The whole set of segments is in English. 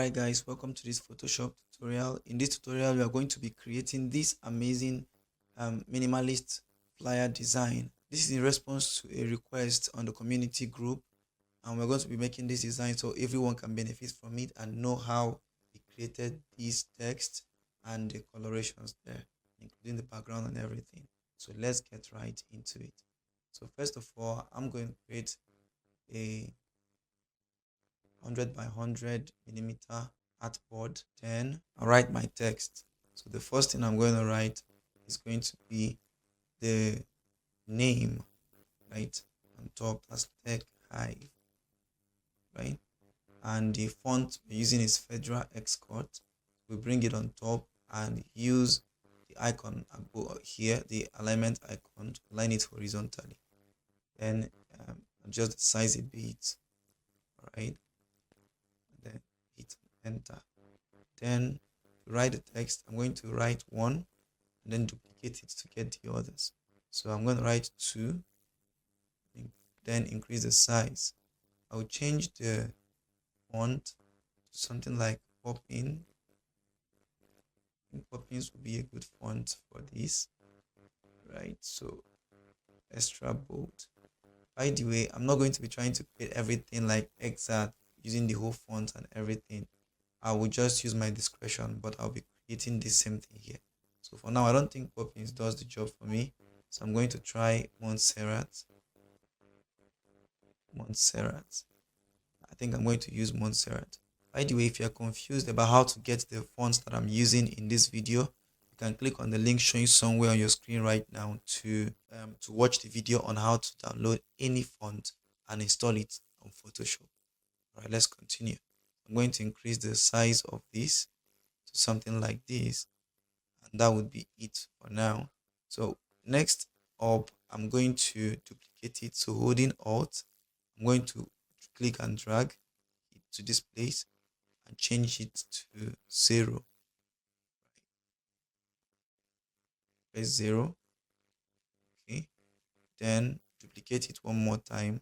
Alright guys, welcome to this Photoshop tutorial. In this tutorial, we are going to be creating this amazing minimalist flyer design. This is in response to a request on the community group, and we're going to be making this design so everyone can benefit from it and know how we created this text and the colorations there, including the background and everything. So let's get right into it. So first of all, I'm going to create a 100 by 100 millimeter artboard. Then I'll write my text. So the first thing I'm going to write is going to be the name, right, on top. That's Tech Hive, right? And the font we're using is Fedora Xcode. We bring it on top and use the icon here, the alignment icon, to align it horizontally. Then adjust the size a bit, all right? Then hit enter. Then to write the text, I'm going to write 1 and then duplicate it to get the others. So I'm going to write 2, then increase the size. I'll change the font to something like Poppin. I think Poppins would be a good font for this, right? So extra bold. By the way, I'm not going to be trying to create everything like exact using the whole font and everything. I will just use my discretion, but I'll be creating the same thing here. So for now, I don't think Poppins does the job for me. So I'm going to try Montserrat. Montserrat. I think I'm going to use Montserrat. By the way, if you're confused about how to get the fonts that I'm using in this video, you can click on the link showing somewhere on your screen right now to watch the video on how to download any font and install it on Photoshop. All right, let's continue. I'm going to increase the size of this to something like this, and that would be it for now. So next up, I'm going to duplicate it. So holding Alt, I'm going to click and drag it to this place and change it to 0. Press 0. Okay. Then duplicate it one more time.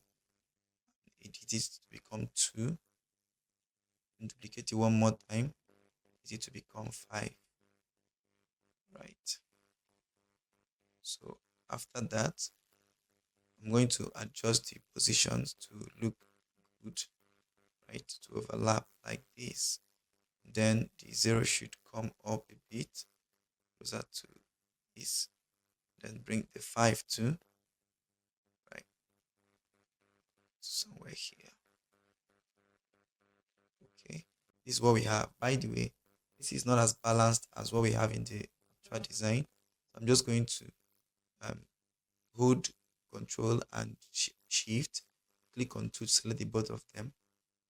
Edit it to become 2. And duplicate it one more time. Edit it to become 5. Right. So after that, I'm going to adjust the positions to look good, right, to overlap like this. Then the 0 should come up a bit closer to this. Then bring the 5 to right somewhere here. Okay, this is what we have. By the way, this is not as balanced as what we have in the actual design. I'm just going to hold Control and Shift, click on 2 to select the both of them,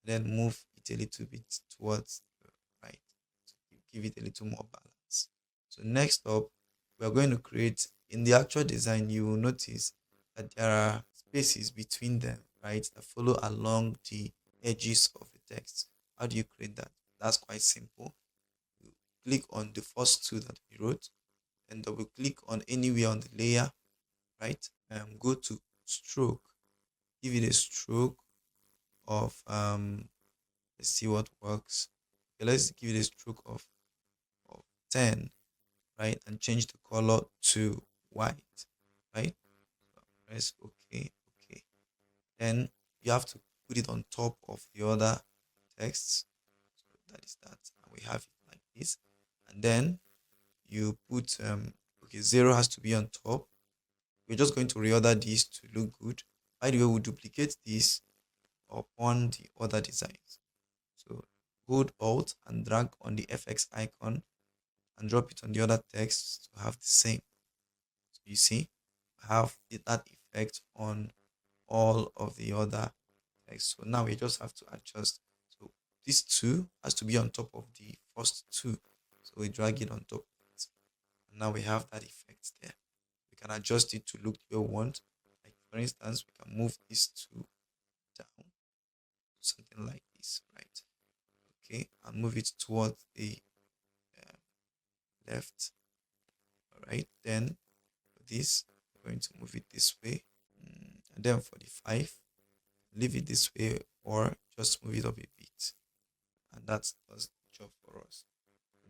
then move it a little bit towards the right to give it a little more balance. So next up, we are going to create, in the actual design, you will notice that there are spaces between them, right, that follow along the edges of the text. How do you create that? That's quite simple. You click on the first 2 that we wrote and double click on anywhere on the layer, right? Go to stroke, give it a stroke of let's see what works. Okay, let's give it a stroke of 10, right? And change the color to white, right? Press okay. Then you have to put it on top of the other texts. So that is that, and we have it like this. And then you put okay, 0 has to be on top. We're just going to reorder these to look good. By the way, we'll duplicate this upon the other designs. So hold Alt and drag on the FX icon and drop it on the other text to have the same. So you see, I have that effect on all of the other text. So now we just have to adjust. So this 2 has to be on top of the first 2. So we drag it on top. And now we have that effect there. We can adjust it to look the way we want. Like for instance, we can move this 2 down, something like this, right? Okay, and move it towards the left. All right, then for this, we're going to move it this way. And then for the 5, leave it this way or just move it up a bit. and that does the job for us.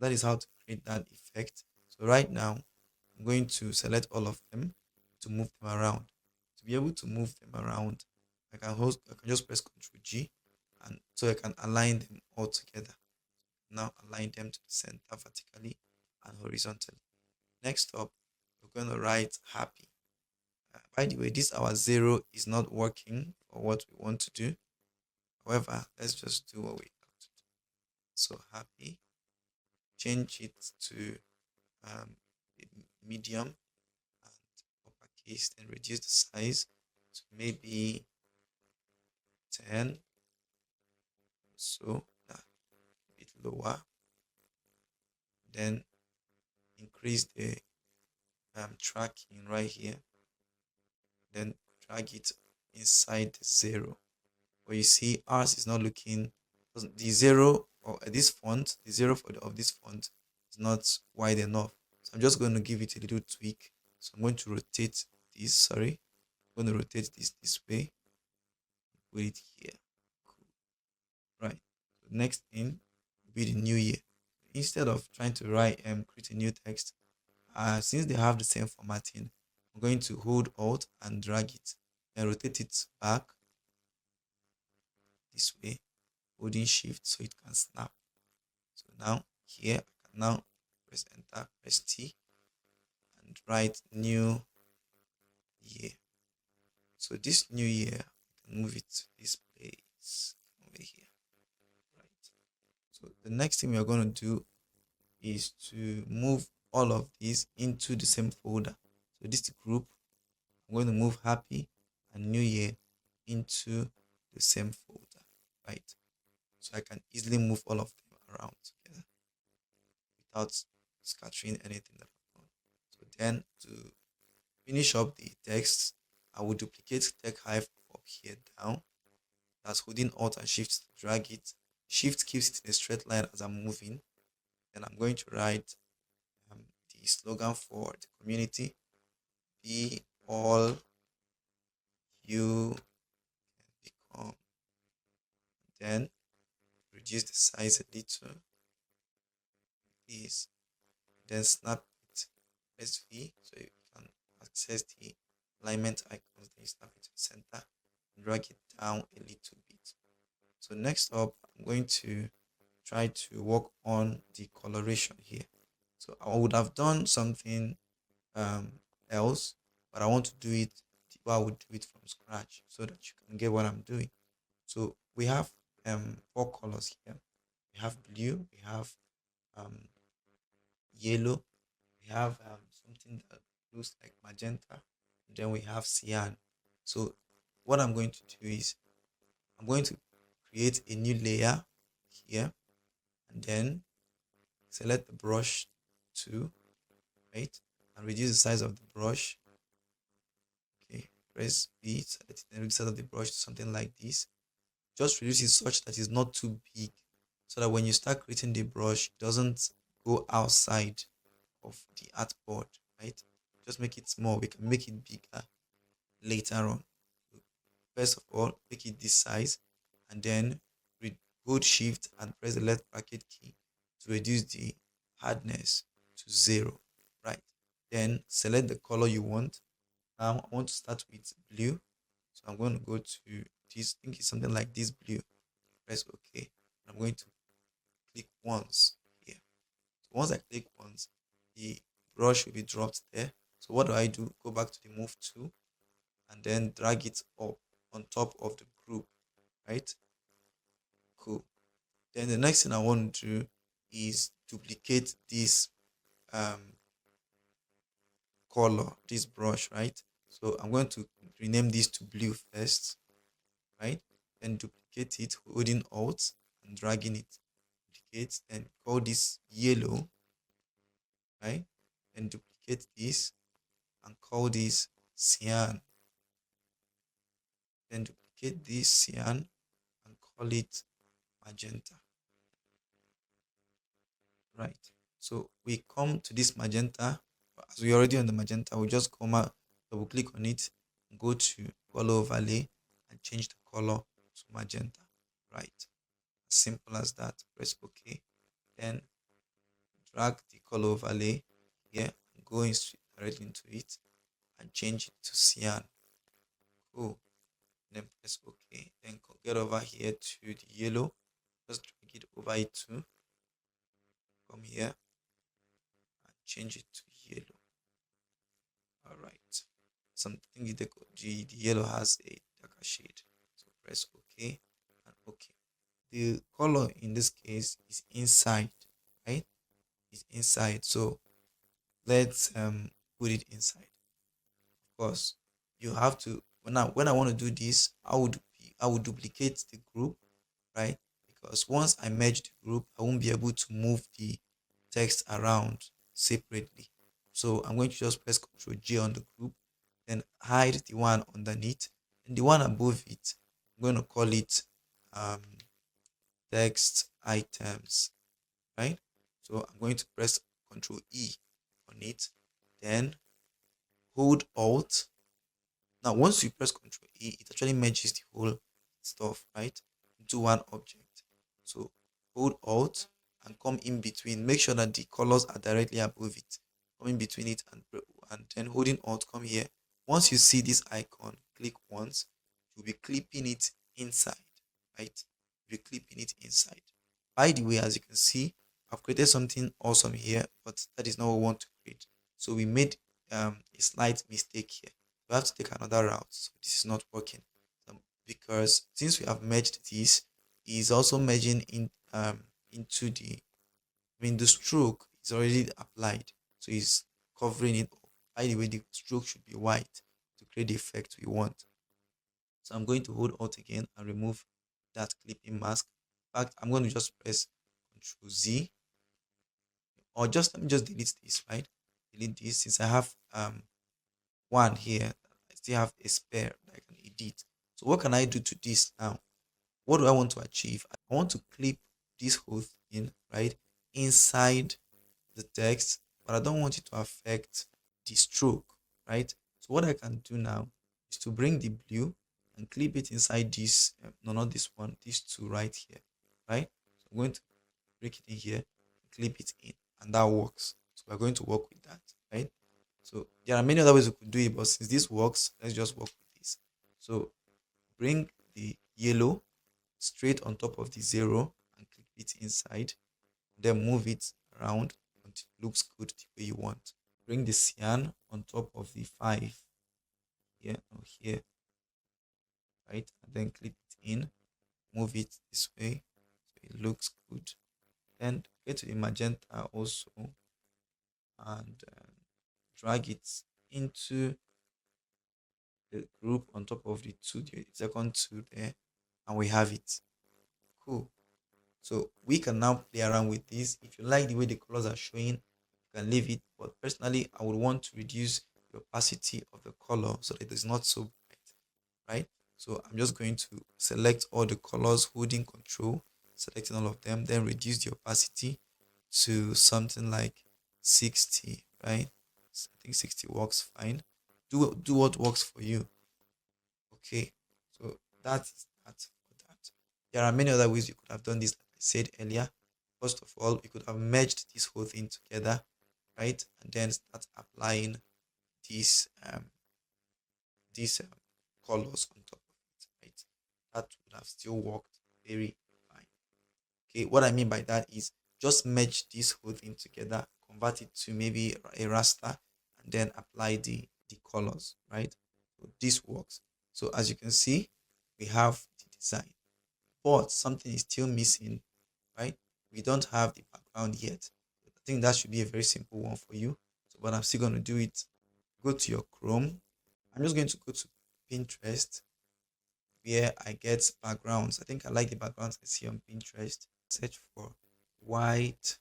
That is how to create that effect. So right now, I'm going to select all of them to move them around. To be able to move them around, I can just press Ctrl G, and so I can align them all together. Now align them to the center vertically and horizontally. Next up, we're going to write happy. By the way, this our 0 is not working for what we want to do. However, let's just do what we have to do. So happy, change it to medium and uppercase, then reduce the size to maybe 10. So a bit lower. Then increase the tracking right here. Then drag it inside the 0. But you see, ours is not looking, the 0 or this font, the 0 of this font is not wide enough. So I'm just going to give it a little tweak. So I'm going to rotate this, sorry. I'm going to rotate this way. Put it here. Cool. Right. So next thing will be the new year. Instead of trying to create a new text, since they have the same formatting, I'm going to hold Alt and drag it and rotate it back this way, holding Shift so it can snap. So now here I can now press Enter, press T, and write new year. So this new year, I can move it to this place over here. Right. So the next thing we are going to do is to move all of these into the same folder. So this group, I'm going to move happy and new year into the same folder, right? So I can easily move all of them around together without scattering anything that I've done. So then to finish up the text, I will duplicate TechHive up here down. That's holding Alt and Shift to drag it. Shift keeps it in a straight line as I'm moving. Then I'm going to write the slogan for the community: be all you can become. Then reduce the size a little, please. Then snap it, press V so you can access the alignment icons. Then you snap it to the center and drag it down a little bit. So next up, I'm going to try to work on the coloration here. So I would have done something else, but I want to do it I would do it from scratch so that you can get what I'm doing. So we have 4 colors here. We have blue, we have yellow, we have something that looks like magenta, and then we have cyan. So what I'm going to do is I'm going to create a new layer here, and then select the brush tool, right, and reduce the size of the brush. Okay, press B, select it, and reduce the size of the brush to something like this. Just reduce it such that it's not too big, so that when you start creating the brush, it doesn't go outside of the artboard, right? Just make it small. We can make it bigger later on. First of all, make it this size, and then hold Shift and press the left bracket key to reduce the hardness to 0, right? Then select the color you want. Now I want to start with blue, so I'm going to go to this. I think it's something like this blue. Press OK. I'm going to click once here. So once I click once, the brush will be dropped there. So what do? Go back to the move tool and then drag it up on top of the group, right? Cool. Then the next thing I want to do is duplicate this color, this brush, right? So I'm going to rename this to blue first, right? Then duplicate it, holding Alt and dragging it. Duplicate, then call this yellow, right? Then duplicate this and call this cyan. Then duplicate this cyan and call it magenta, right? So we come to this magenta. As we already on the magenta, we just come out, double click on it, and go to color overlay and change the color to magenta, right? simple as that. Press OK. Then drag the color overlay here and go directly into it and change it to cyan. Cool. Then press OK. Then get over here to the yellow. Just drag it over it too. Come here and change it to yellow. Alright. Something the yellow has a darker shade. So press OK and OK. The color in this case is inside, right? It's inside. So let's put it inside. Of course, you have to when I want to do this, I would duplicate the group, right? Because once I merge the group, I won't be able to move the text around separately. So I'm going to just press Ctrl J on the group, then hide the one underneath, and the one above it, I'm going to call it um, text items, right? So I'm going to press Ctrl E on it, then hold Alt. Now, once you press Ctrl E, it actually merges the whole stuff, right, into one object. So hold Alt and come in between. Make sure that the colors are directly above it. Come in between it and then holding Alt, come here. Once you see this icon, click once. You'll be clipping it inside, right? You'll be clipping it inside. By the way, as you can see, I've created something awesome here, but that is not what we want to create. So we made a slight mistake here. We have to take another route. So this is not working because since we have merged this, it is also merging into the stroke is already applied, so it's covering it up. By the way, the stroke should be white to create the effect we want. So I'm going to hold Alt again and remove that clipping mask. In fact, I'm going to just press Ctrl Z, or just let me just delete this, right? Delete this since I have one here. I still have a spare that I can edit. So what can I do to this now? What do I want to achieve? I want to clip this whole thing right inside the text, but I don't want it to affect the stroke, right? So what I can do now is to bring the blue and clip it inside this, no, not this one, these two right here, right? So I'm going to break it in here, clip it in, and that works. So we're going to work with that, right? So there are many other ways we could do it, but since this works, let's just work with this. So bring the yellow straight on top of the 0 and clip it inside. Then move it around until it looks good the way you want. Bring the cyan on top of the 5 here or here, right? And then clip it in, move it this way so it looks good. Then get to the magenta also and drag it into the group on top of the the second 2 there, and we have it. Cool. So we can now play around with this. If you like the way the colors are showing, you can leave it. But personally, I would want to reduce the opacity of the color so that it is not so bright, right? So I'm just going to select all the colors, holding Control, selecting all of them, then reduce the opacity to something like 60, right? So I think 60 works fine. Do what works for you. Okay, so that is that for that. There are many other ways you could have done this, like I said earlier. First of all, you could have merged this whole thing together, right? And then start applying these colors on top of it, right? That would have still worked very fine. Okay, what I mean by that is just merge this whole thing together, convert it to maybe a raster, and then apply the colors, right? So this works. So as you can see, we have the design, but something is still missing, right? We don't have the background yet. I think that should be a very simple one for you. So, but I'm still going to do it. Go to your Chrome. I'm just going to go to Pinterest where I get backgrounds. I think I like the backgrounds I see on Pinterest. Search for white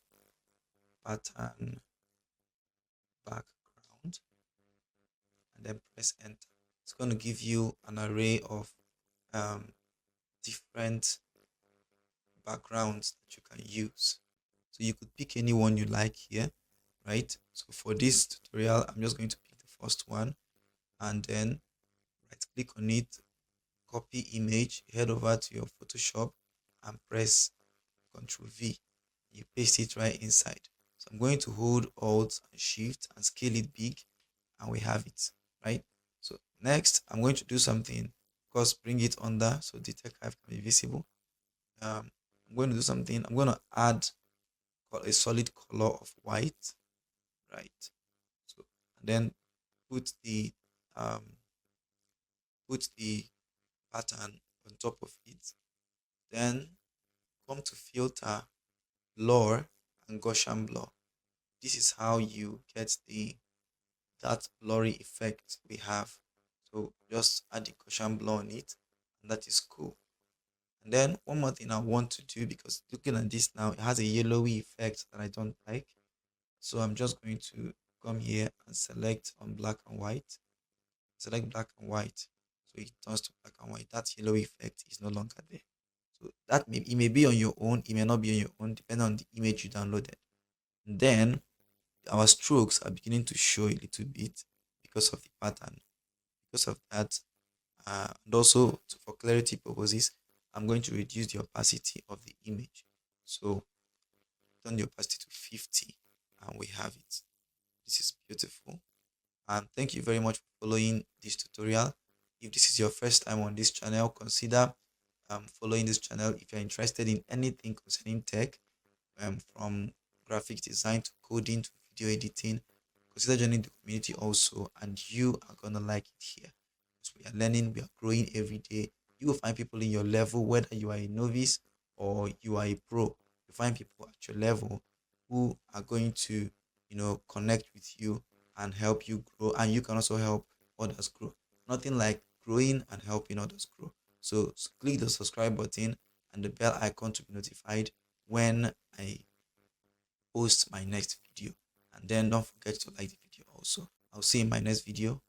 pattern background and then press enter. It's going to give you an array of different backgrounds that you can use. So you could pick any one you like here, right? So for this tutorial, I'm just going to pick the first one and then right click on it, copy image, head over to your Photoshop and press Control V. You paste it right inside. So I'm going to hold Alt and Shift and scale it big, and we have it, right? So next, I'm going to do something. Of course, bring it under so the text can be visible. I'm going to do something. I'm going to add a solid color of white, right? So and then put the um put the pattern on top of it. Then come to filter, blur, and Gaussian blur. This is how you get that blurry effect we have. So just add the Gaussian blur on it, and that is cool. And then one more thing I want to do, because looking at this now, it has a yellowy effect that I don't like. So I'm just going to come here and select on black and white. Select black and white. So it turns to black and white. That yellow effect is no longer there. So it may be on your own, it may not be on your own, depending on the image you downloaded. And then our strokes are beginning to show a little bit because of the pattern. Because of that, and also for clarity purposes, I'm going to reduce the opacity of the image. So turn the opacity to 50, and we have it. This is beautiful. And thank you very much for following this tutorial. If this is your first time on this channel, consider following this channel. If you're interested in anything concerning tech, from graphic design to coding to video editing, consider joining the community also, and you are gonna like it here. So we are learning, we are growing every day. You will find people in your level, whether you are a novice or you are a pro. You find people at your level who are going to, connect with you and help you grow, and you can also help others grow. Nothing like growing and helping others grow. So click the subscribe button and the bell icon to be notified when I post my next video. And then don't forget to like the video also. I'll see you in my next video.